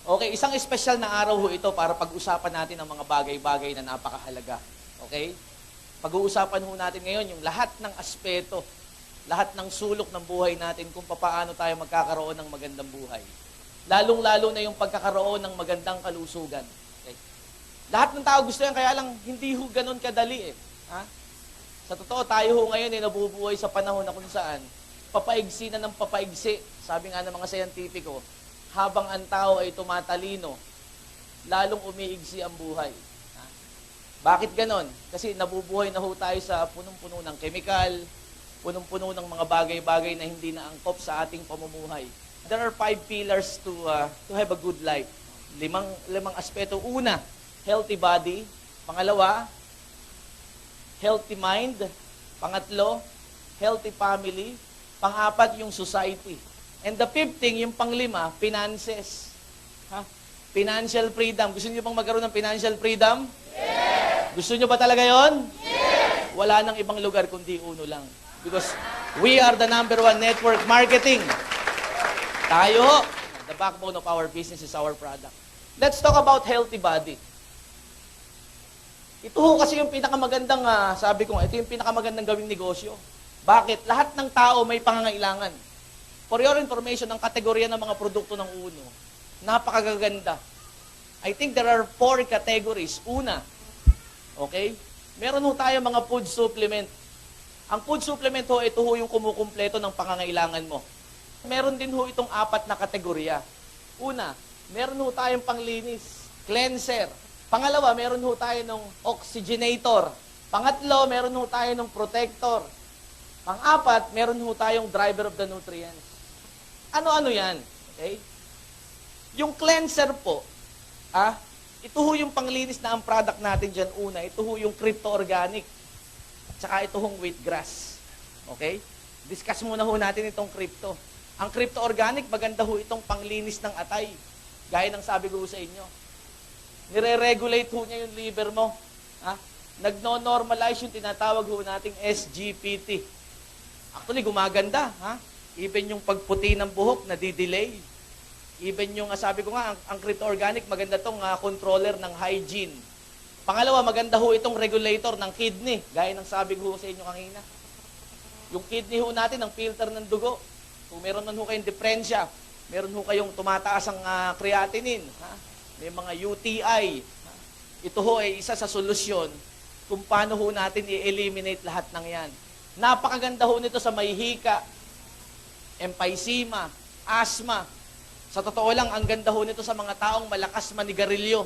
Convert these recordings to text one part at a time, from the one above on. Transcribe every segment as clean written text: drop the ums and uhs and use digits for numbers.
Okay, isang espesyal na araw ho ito para pag-usapan natin ang mga bagay-bagay na napakahalaga. Okay? Pag-uusapan ho natin ngayon yung lahat ng aspeto, lahat ng sulok ng buhay natin kung paano tayo magkakaroon ng magandang buhay. Lalong-lalo na yung pagkakaroon ng magandang kalusugan. Okay? Lahat ng tao gusto yan, kaya lang hindi ho ganun kadali eh. Ha? Sa totoo, tayo ho ngayon nabubuhay sa panahon na kung saan papaigsi na ng papaigsi. Sabi nga ng mga scientifico, habang ang tao ay tumatalino, lalong umiigsi ang buhay. Ha? Bakit ganon? Kasi nabubuhay na ho tayo sa punong-puno ng kemikal, punong-puno ng mga bagay-bagay na hindi na angkop sa ating pamumuhay. There are 5 pillars to have a good life. Limang aspeto. Una, healthy body. Pangalawa, healthy mind. Pangatlo, healthy family. Pang-apat, yung society. And the 5th thing, yung pang-5, finances. Ha? Financial freedom. Gusto niyo bang magkaroon ng financial freedom? Yes! Gusto niyo ba talaga yon? Yes! Wala nang ibang lugar kundi uno lang. Because we are the #1 network marketing. Tayo, the backbone of our business is our product. Let's talk about healthy body. Ito ho kasi yung pinakamagandang, sabi ko, ito yung pinakamagandang gawing negosyo. Bakit? Lahat ng tao may pangangailangan. For your information, ang kategorya ng mga produkto ng Uno, napakagaganda. I think there are 4 categories. Una, okay? Meron ho tayo mga food supplement. Ang food supplement ho, ito ho yung kumukumpleto ng pangangailangan mo. Meron din ho itong 4 na kategorya. Una, meron ho tayong panglinis, cleanser. Pangalawa, meron ho tayo ng oxygenator. Pangatlo, meron ho tayo ng protector. Pang-apat, meron ho tayong driver of the nutrients. Ano-ano yan? Okay? Yung cleanser po, ito ho yung panglinis na ang product natin dyan una. Ito ho yung crypto organic. At saka ito hong wheatgrass. Okay? Discuss muna ho natin itong crypto. Ang crypto organic, maganda ho itong panglinis ng atay. Gaya ng sabi ko sa inyo. Nire-regulate ho niya yung liver mo. Nagno-normalize yung tinatawag ho nating SGPT. Actually, gumaganda. Even yung pagputi ng buhok, nadidelay. Even yung, sabi ko nga, ang crypto organic, maganda tong controller ng hygiene. Pangalawa, maganda ho itong regulator ng kidney. Gaya ng sabi ko sa inyo kanina. Yung kidney ho natin, ang filter ng dugo. Kung meron man ho kayong depresya, meron ho kayong tumataas ang creatinine, may mga UTI. Ito ho ay isa sa solusyon kung paano ho natin i-eliminate lahat ng yan. Napakaganda ho nito sa may hika, emphysema, asthma. Sa totoo lang, ang ganda ho nito sa mga taong malakas manigarilyo.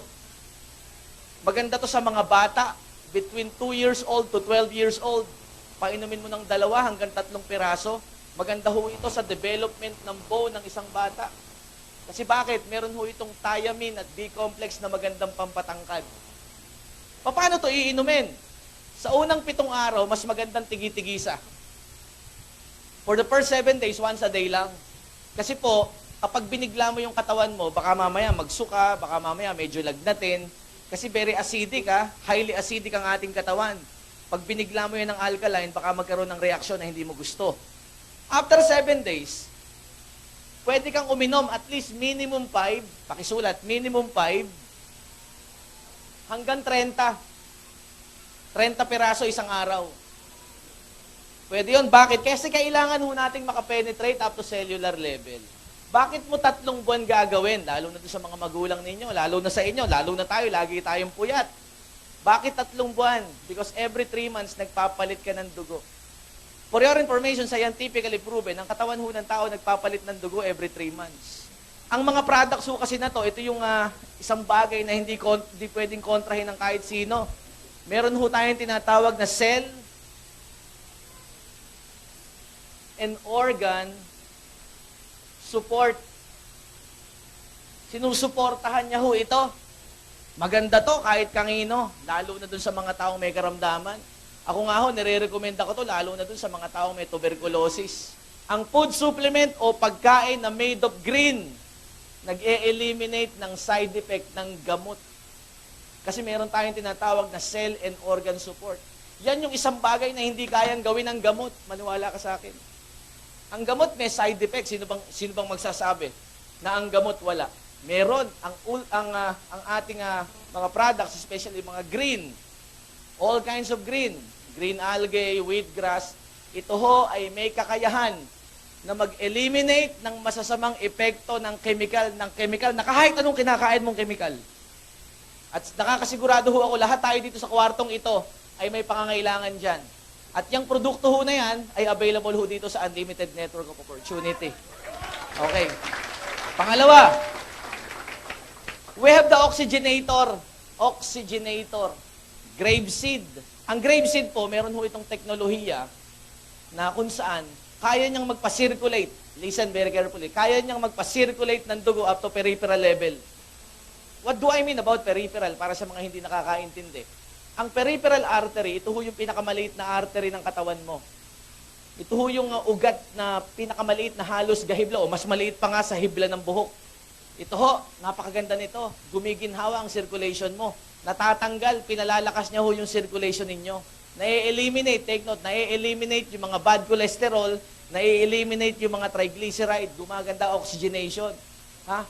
Maganda to sa mga bata, between 2 years old to 12 years old. Painumin mo ng 2 hanggang 3 piraso. Maganda ho ito sa development ng bone ng isang bata. Kasi bakit? Meron ho itong thiamine at B-complex na magandang pampatangkad. Paano to iinumin? Sa unang 7 araw, mas magandang tigi-tigisa. For the first 7 days, once a day lang. Kasi po, kapag binigla mo yung katawan mo, baka mamaya magsuka, baka mamaya medyo lagnatin. Kasi very acidic, highly acidic ang ating katawan. Pag binigla mo yan ng alkaline, baka magkaroon ng reaksyon na hindi mo gusto. After 7 days, pwede kang uminom at least minimum 5, pakisulat, minimum 5, hanggang 30. 30 piraso isang araw. Pwede yun. Bakit? Kasi kailangan ho nating makapenetrate up to cellular level. Bakit mo 3 buwan gagawin? Lalo na doon sa mga magulang ninyo, lalo na sa inyo, lalo na tayo, lagi tayong puyat. Bakit 3 buwan? Because every 3 months, nagpapalit ka ng dugo. For your information, scientifically proven, ang katawan ho ng tao nagpapalit ng dugo every 3 months. Ang mga products ho kasi na to, ito yung isang bagay na hindi pwedeng kontrahin ng kahit sino. Meron ho tayong tinatawag na cell and organ support. Sinusuportahan niya ho ito. Maganda to kahit kanino, lalo na dun sa mga taong may karamdaman. Ako nga ho, nire-recommenda ko to lalo na dun sa mga taong may tuberculosis. Ang food supplement o pagkain na made of green, nag-e-eliminate ng side effect ng gamot. Kasi meron tayong tinatawag na cell and organ support. Yan yung isang bagay na hindi kayang gawin ng gamot. Maniwala ka sa akin. Ang gamot may side effect. Sino bang magsasabi na ang gamot wala? Meron ang ating mga products, especially mga green, all kinds of green algae, wheatgrass, ito ho ay may kakayahan na mag-eliminate ng masasamang epekto ng chemical na kahit anong kinakain mong chemical. At nakakasigurado ho ako, lahat tayo dito sa kwartong ito ay may pangangailangan dyan. At yung produkto ho na yan ay available ho dito sa Unlimited Network of Opportunity. Okay. Pangalawa, we have the oxygenator. Grapeseed. Ang grapeseed po, meron ho itong teknolohiya na kung saan kaya niyang magpa-circulate. Listen very carefully. Kaya niyang magpa-circulate ng dugo up to peripheral level. What do I mean about peripheral? Para sa mga hindi nakakaintindi. Ang peripheral artery, ito ho yung pinakamaliit na artery ng katawan mo. Ito ho yung ugat na pinakamaliit na halos gahibla o mas maliit pa nga sa hibla ng buhok. Ito ho, napakaganda nito. Gumiginhawa ang circulation mo. Natatanggal, pinalalakas niya ho yung circulation ninyo. Na-eliminate, take note, na-eliminate yung mga bad cholesterol, na-eliminate yung mga triglyceride, gumaganda oxygenation. Ha?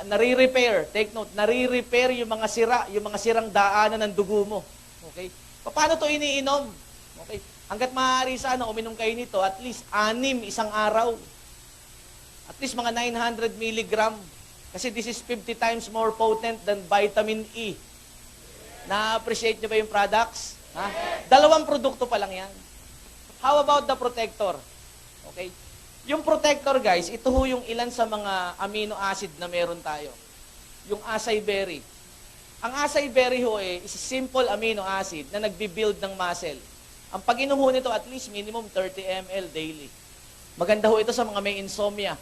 Nare-repair, take note, nare-repair yung mga sirang daanan ng dugo mo. Okay? Paano to iniinom? Okay? Hanggat maaari sana uminom kayo nito, at least 6 isang araw. At least mga 900 milligram. Kasi this is 50 times more potent than vitamin E. Na-appreciate nyo ba yung products? Ha? 2 produkto pa lang yan. How about the protector? Okay? Yung protector, guys, ito ho yung ilan sa mga amino acid na meron tayo. Yung acai berry. Ang acai berry ho is a simple amino acid na nagbi-build ng muscle. Ang pag-inom ho nito at least minimum 30 ml daily. Maganda ho ito sa mga may insomnia.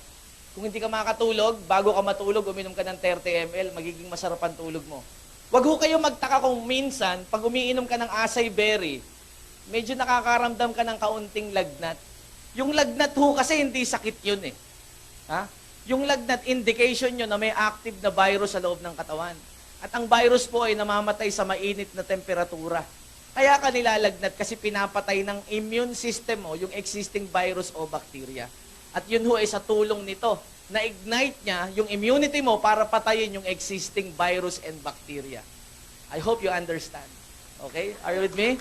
Kung hindi ka makatulog, bago ka matulog, uminom ka ng 30 ml, magiging masarap ang tulog mo. Wag ho kayo magtaka kung minsan, pag umiinom ka ng acai berry, medyo nakakaramdam ka ng kaunting lagnat. Yung lagnat ho kasi hindi sakit yun eh. Ha? Yung lagnat, indication yun na may active na virus sa loob ng katawan. At ang virus po ay namamatay sa mainit na temperatura. Kaya ka nilalagnat kasi pinapatay ng immune system mo yung existing virus o bacteria. At yun ho ay sa tulong nito. Na-ignite niya yung immunity mo para patayin yung existing virus and bacteria. I hope you understand. Okay? Are you with me?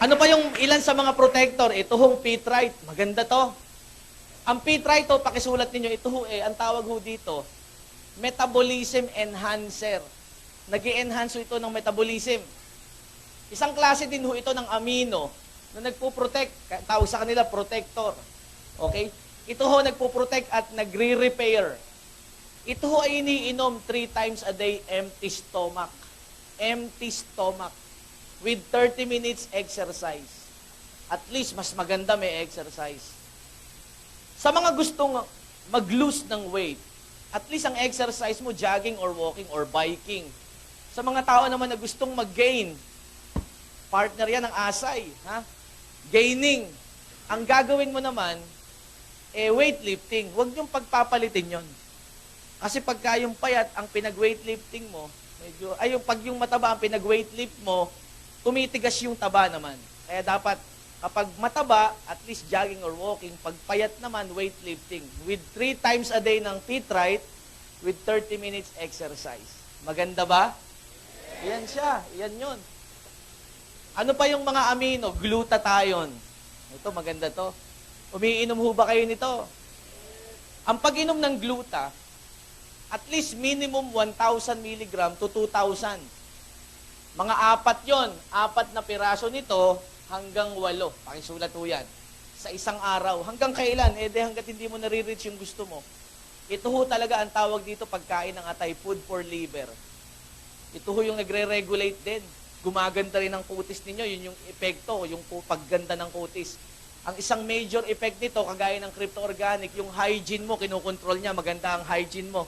Ano pa yung ilan sa mga protector? Ito hong Pitrite. Maganda to. Ang Pitrite to, pakisulat ninyo, ito ho ang tawag ho dito, metabolism enhancer. Nag-i-enhance ito ng metabolism. Isang klase din ho ito ng amino na nagpo-protect. Tawag sa kanila, protector. Okay? Ito ho nagpo-protect at nagre-repair. Ito ho ay iniinom 3 times a day, empty stomach. Empty stomach. With 30 minutes exercise. At least, mas maganda may exercise. Sa mga gustong mag-lose ng weight, at least ang exercise mo, jogging or walking or biking. Sa mga tao naman na gustong mag-gain, partner yan ng asay. Ha? Gaining. Ang gagawin mo naman, weightlifting. Huwag niyong pagpapalitin yon. Kasi pagka yung payat, ang pinag-weightlifting mo, pag yung mataba ang pinag-weightlift mo, tumitigas yung taba naman. Kaya dapat, kapag mataba, at least jogging or walking. Pag payat naman, weightlifting. With 3 times a day ng Pitrite, with 30 minutes exercise. Maganda ba? Yan siya. Yan yun. Ano pa yung mga amino? Glutathione. Ito, maganda to. Umiinom ho ba kayo nito? Ang pag-inom ng gluta, at least minimum 1,000 mg to 2,000. Mga 4 yon, 4 na piraso nito hanggang 8. Pakisulat ho yan. Sa isang araw. Hanggang kailan? Hanggat hindi mo nare-reach yung gusto mo. Ito ho talaga ang tawag dito pagkain ng atay, food for liver. Ito ho yung nagre-regulate din. Gumaganda rin ang kutis ninyo. Yun yung epekto, yung pagganda ng kutis. Ang isang major effect nito, kagaya ng crypto-organic, yung hygiene mo, kinukontrol niya, maganda ang hygiene mo.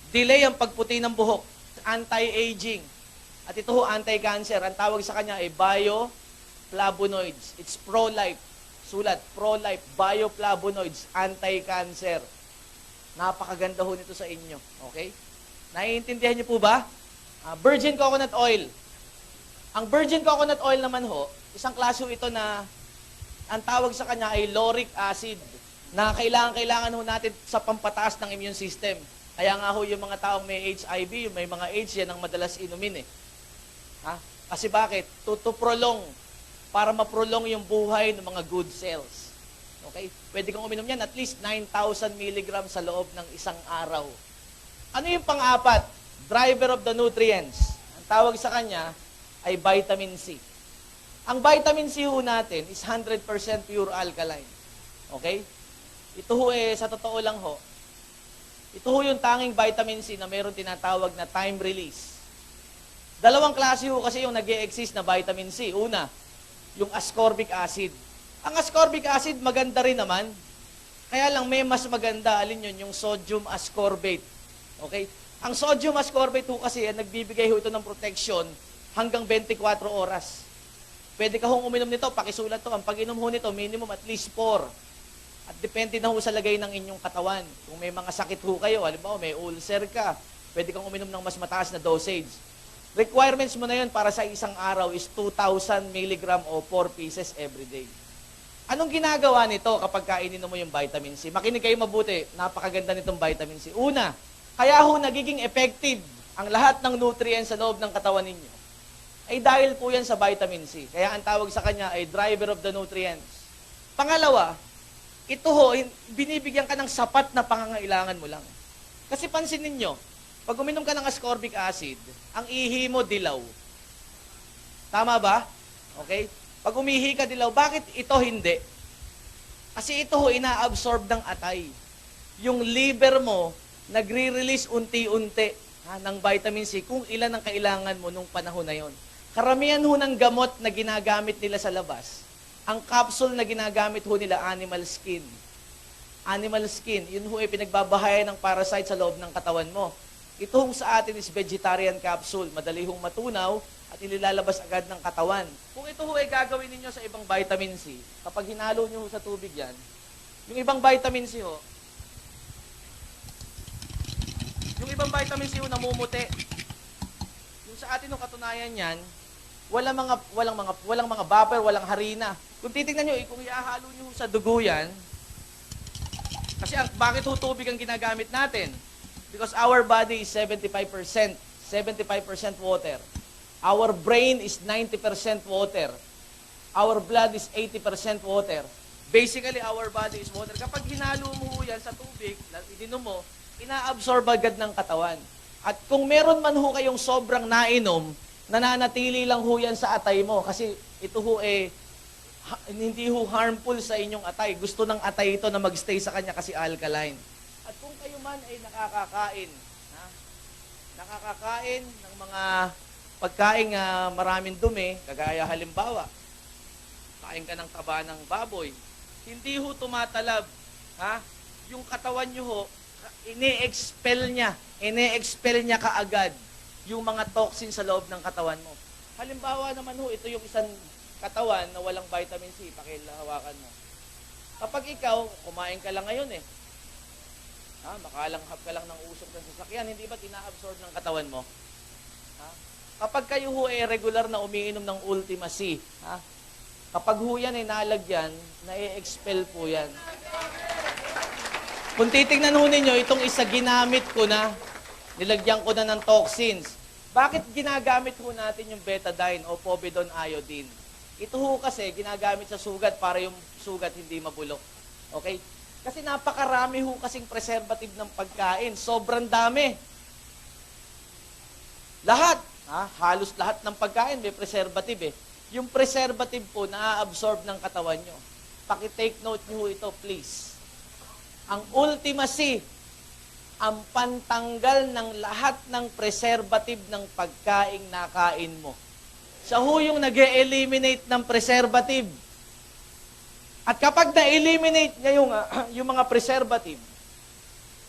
Delay ang pagputi ng buhok. Anti-aging. At ito ho, anti-cancer. Ang tawag sa kanya ay bioflavonoids. It's pro-life. Sulat, pro-life, bioflavonoids, anti-cancer. Napakaganda ho nito sa inyo. Okay? Naiintindihan niyo po ba? Virgin coconut oil. Ang virgin coconut oil naman ho, isang klase ito na ang tawag sa kanya ay lauric acid. na kailangan ho natin sa pampataas ng immune system. Kaya nga ho yung mga taong may HIV, yung may mga AIDS, yan ang madalas inumin eh. Ha? Kasi bakit? To prolong, para ma-prolong yung buhay ng mga good cells. Okay? Pwede kang uminom yan at least 9,000 milligrams sa loob ng isang araw. Ano yung pang-apat? Driver of the nutrients. Ang tawag sa kanya ay vitamin C. Ang vitamin C ho natin is 100% pure alkaline. Okay? Ito ho sa totoo lang ho, ito ho yung tanging vitamin C na meron tinatawag na time release. Dalawang klase ho kasi yung nag-e-exist na vitamin C. Una, yung ascorbic acid. Ang ascorbic acid maganda rin naman. Kaya lang may mas maganda, alin yun, yung sodium ascorbate. Okay? Ang sodium ascorbate ho kasi, nagbibigay ho ito ng protection hanggang 24 oras. Pwede ka hong uminom nito, pakisulat to. Ang pag-inom ho nito, minimum at least 4. At depende na ho sa lagay ng inyong katawan. Kung may mga sakit ho kayo, halimbawa may ulcer ka, pwede kang uminom ng mas mataas na dosage. Requirements mo na yun para sa isang araw is 2,000 milligram o 4 pieces every day. Anong ginagawa nito kapag kainin mo yung vitamin C? Makinig kayo mabuti, napakaganda nitong vitamin C. Una, kaya ho nagiging effective ang lahat ng nutrients sa loob ng katawan ninyo ay dahil po yan sa vitamin C. Kaya ang tawag sa kanya ay driver of the nutrients. Pangalawa, ito ho, binibigyan ka ng sapat na pangangailangan mo lang. Kasi pansin ninyo, pag uminom ka ng ascorbic acid, ang ihi mo dilaw. Tama ba? Okay? Pag umihi ka dilaw, bakit ito hindi? Kasi ito ho, ina-absorb ng atay. Yung liver mo, nagre-release unti-unti ng vitamin C kung ilan ang kailangan mo nung panahon na yon. Karamihan ho ng gamot na ginagamit nila sa labas, ang capsule na ginagamit ho nila, animal skin. Animal skin, yun ho ay pinagbabahayan ng parasite sa loob ng katawan mo. Ito hong sa atin is vegetarian capsule, madali hong matunaw at ililalabas agad ng katawan. Kung ito ho ay gagawin ninyo sa ibang vitamin C, kapag hinalo nyo ho sa tubig yan, yung ibang vitamin C ho, yung ibang vitamin C ho namumuti. Yung sa atin ho katunayan yan, walang mga vapor, walang harina. Kung titingnan nyo, kung iahalo nyo sa dugo yan, kasi bakit ho tubig ang ginagamit natin? Because our body is 75% water. Our brain is 90% water. Our blood is 80% water. Basically, our body is water. Kapag hinalo mo yan sa tubig, ininom mo, ina-absorb agad ng katawan. At kung meron man ho kayong sobrang nainom, nananatili lang ho yan sa atay mo. Kasi ito ho hindi ho harmful sa inyong atay. Gusto ng atay ito na magstay sa kanya kasi alkaline. At kung kayo man ay nakakakain ng mga pagkain maraming dumi, kagaya halimbawa, kain ka ng taba ng baboy, hindi ho tumatalab, yung katawan nyo ho, ine-expel niya kaagad yung mga toxin sa loob ng katawan mo. Halimbawa naman ho, ito yung isang katawan na walang vitamin C, pakilahawakan mo. Kapag ikaw, kumain ka lang ngayon makalanghap ka lang ng usok ng sasakyan, hindi ba ina-absorb ng katawan mo? Kapag kayo ho ay regular na umiinom ng Ultima C, kapag ho yan ay nalagyan, na-expel po yan. Kung titignan ho ninyo, itong isa ginamit ko na, nilagyan ko na ng toxins. Bakit ginagamit ho natin yung betadine o povidone iodine? Ito ho kasi ginagamit sa sugat para yung sugat hindi mabulok. Okay? Kasi napakarami ho kasing preservative ng pagkain. Sobrang dami. Lahat, halos lahat ng pagkain may preservative . Yung preservative po na-absorb ng katawan nyo. Paki-take note nyo ito, please. Ang Ultima C, ang pantanggal ng lahat ng preservative ng pagkaing nakain mo. Siya ho yung nag-eliminate ng preservative. At kapag na-eliminate niya yung mga preservative,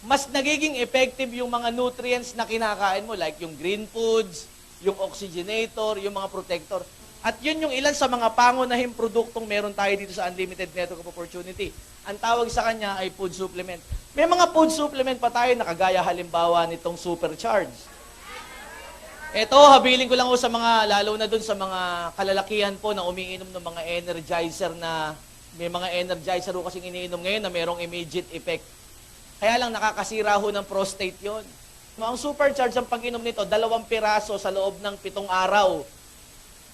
mas nagiging effective yung mga nutrients na kinakain mo, like yung green foods, yung oxygenator, yung mga protector. At yun yung ilan sa mga pangunahing produktong meron tayo dito sa Unlimited Network of Opportunity. Ang tawag sa kanya ay food supplement. May mga food supplement pa tayo na kagaya halimbawa nitong Supercharge. Ito, habilin ko lang sa mga, lalo na dun sa mga kalalakihan po na umiinom ng mga energizer na May mga energizer ho kasing iniinom ngayon na merong immediate effect. Kaya lang nakakasira ho ng prostate yon. Ang supercharge ang pag-inom nito, 2 piraso sa loob ng 7 araw.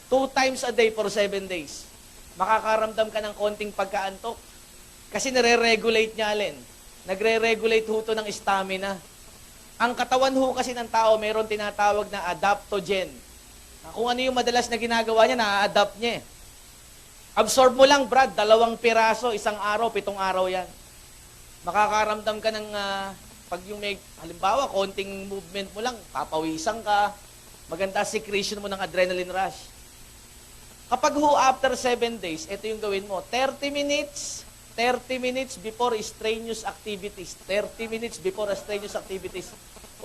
2 times a day for 7 days. Makakaramdam ka ng konting pagkaantok. Kasi nare-regulate niya, Alin. Nagre-regulate ho to ng stamina. Ang katawan ho kasi ng tao, mayroon tinatawag na adaptogen. Kung ano yung madalas na ginagawa niya, na-adapt niya. Absorb mo lang, Brad, 2 piraso, 1 araw, 7 araw yan. Makakaramdam ka ng, pag yung may, halimbawa, konting movement mo lang, papawisan ka, maganda secretion mo ng adrenaline rush. Kapag ho, after 7 days, ito yung gawin mo, 30 minutes before strenuous activities. 30 minutes before strenuous activities.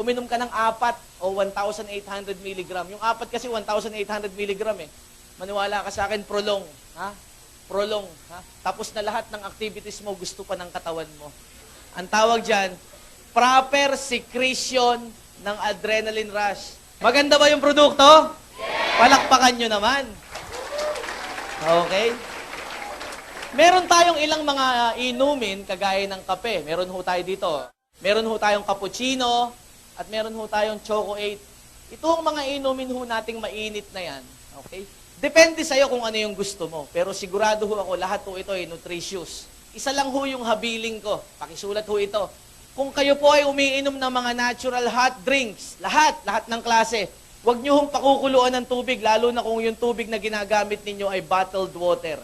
Uminom ka ng 4 o 1,800 milligram. Yung 4 kasi 1,800 milligram eh. Maniwala ka sa akin, prolong. Ha? Prolong. Ha? Tapos na lahat ng activities mo, gusto pa ng katawan mo. Ang tawag dyan, proper secretion ng adrenaline rush. Maganda ba yung produkto? Yes! Palakpakan nyo naman. Okay? Meron tayong ilang mga inumin kagaya ng kape. Meron ho tayo dito. Meron ho tayong cappuccino at meron ho tayong choco-8. Itong mga inumin ho nating mainit na yan. Okay? Depende sa'yo kung ano yung gusto mo. Pero sigurado ho ako, lahat ho ito ay nutritious. Isa lang ho yung habiling ko. Pakisulat ho ito. Kung kayo po ay umiinom ng mga natural hot drinks, lahat ng klase, huwag nyo hong pakukuluan ng tubig, lalo na kung yung tubig na ginagamit ninyo ay bottled water.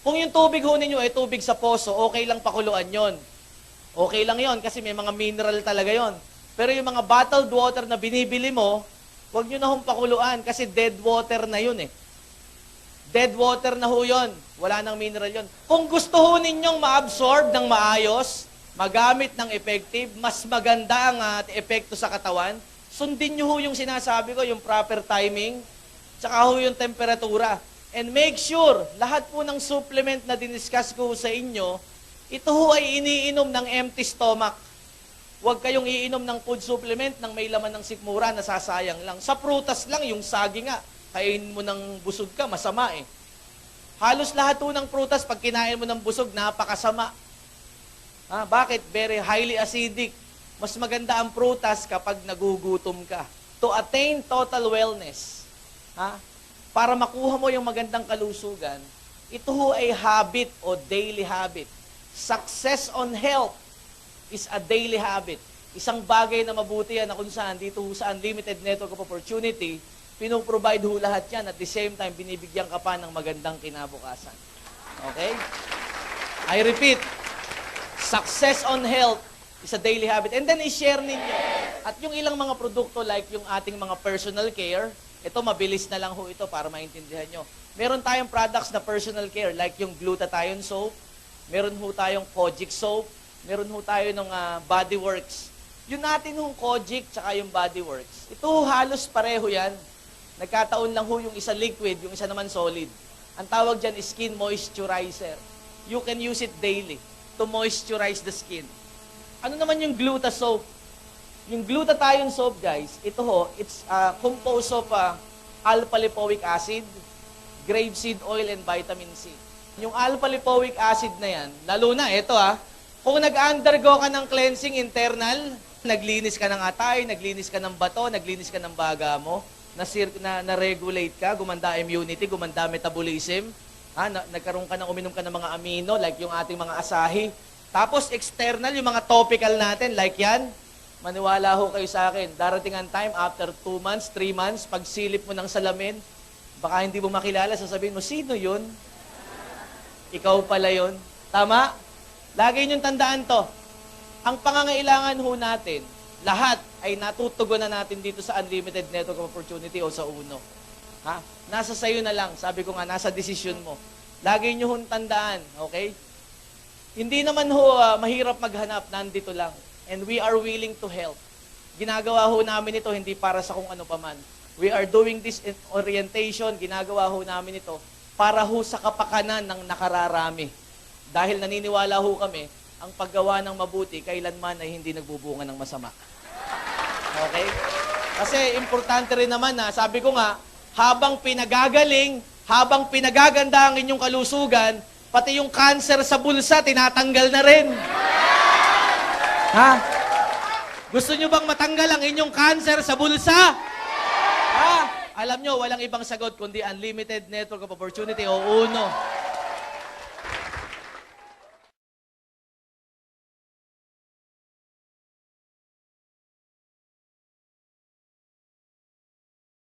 Kung yung tubig ho ninyo ay tubig sa poso, okay lang pakuluan yon. Okay lang yon kasi may mga mineral talaga yon. Pero yung mga bottled water na binibili mo, huwag nyo na hong pakuluan kasi dead water na yun eh. Dead water na ho yun. Wala nang mineral yun. Kung gusto ho ninyong ma-absorb ng maayos, magamit ng effective, mas maganda ang epekto sa katawan, sundin nyo ho yung sinasabi ko, yung proper timing, tsaka ho yung temperatura. And make sure, lahat po ng supplement na diniscuss ko sa inyo, ito ho ay iniinom ng empty stomach. Huwag kayong iinom ng food supplement ng may laman ng sikmura, nasasayang lang. Sa prutas lang, yung saging nga, kainin mo ng busog ka, masama eh. Halos lahat po ng prutas, pag kinain mo ng busog, napakasama. Bakit? Very highly acidic. Mas maganda ang prutas kapag nagugutom ka. To attain total wellness, para makuha mo yung magandang kalusugan, ito ho ay habit o daily habit. Success on health is a daily habit. Isang bagay na mabuti yan na kung saan dito sa Unlimited Network of Opportunity, pinoprovide ho lahat yan. At the same time, binibigyan ka pa ng magandang kinabukasan. Okay? I repeat, success on health is a daily habit. And then, i-share ninyo. At yung ilang mga produkto like yung ating mga personal care, ito, mabilis na lang ho ito para maintindihan nyo. Meron tayong products na personal care like yung glutathione soap, meron ho tayong Kojic soap, meron ho tayo ng Bodyworks. Yung natin hong Kojic tsaka yung Bodyworks, ito halos pareho yan. Nagkataon lang ho yung isa liquid, yung isa naman solid. Ang tawag dyan is skin moisturizer. You can use it daily to moisturize the skin. Ano naman yung Gluta soap? Yung glutathione soap, guys, ito ho, it's composed of alpha-lipoic acid, grapeseed oil, and vitamin C. Yung alpha-lipoic acid na yan, lalo na, ito kung nag-undergo ka ng cleansing internal, naglinis ka ng atay, naglinis ka ng bato, naglinis ka ng baga mo, na-regulate ka, gumanda immunity, gumanda metabolism, nagkaroon ka ng uminom ka ng mga amino, like yung ating mga asahi. Tapos external, yung mga topical natin, like yan, maniwala ho kayo sa akin, darating ang time, after 2 months, 3 months, pag silip mo ng salamin, baka hindi mo makilala, sasabihin mo, sino yun? Ikaw pala yun. Tama? Lagi niyong tandaan to. Ang pangangailangan ho natin, lahat ay natutugunan natin dito sa Unlimited Network of Opportunity o sa UNO. Nasa sayo na lang. Sabi ko nga, nasa desisyon mo. Lagi niyo hong tandaan, okay? Hindi naman ho mahirap maghanap, nandito lang. And we are willing to help. Ginagawa ho namin ito hindi para sa kung ano paman. We are doing this in orientation, ginagawa ho namin ito para ho sa kapakanan ng nakararami. Dahil naniniwala ho kami, ang paggawa ng mabuti, kailanman ay hindi nagbubunga ng masama. Okay? Kasi importante rin naman sabi ko nga, habang pinagagaling, habang pinagaganda ang inyong kalusugan, Pati yung cancer sa bulsa, tinatanggal na rin. Ha? Gusto nyo bang matanggal ang inyong cancer sa bulsa? Ha? Alam nyo, walang ibang sagot kundi unlimited network of opportunity o UNO.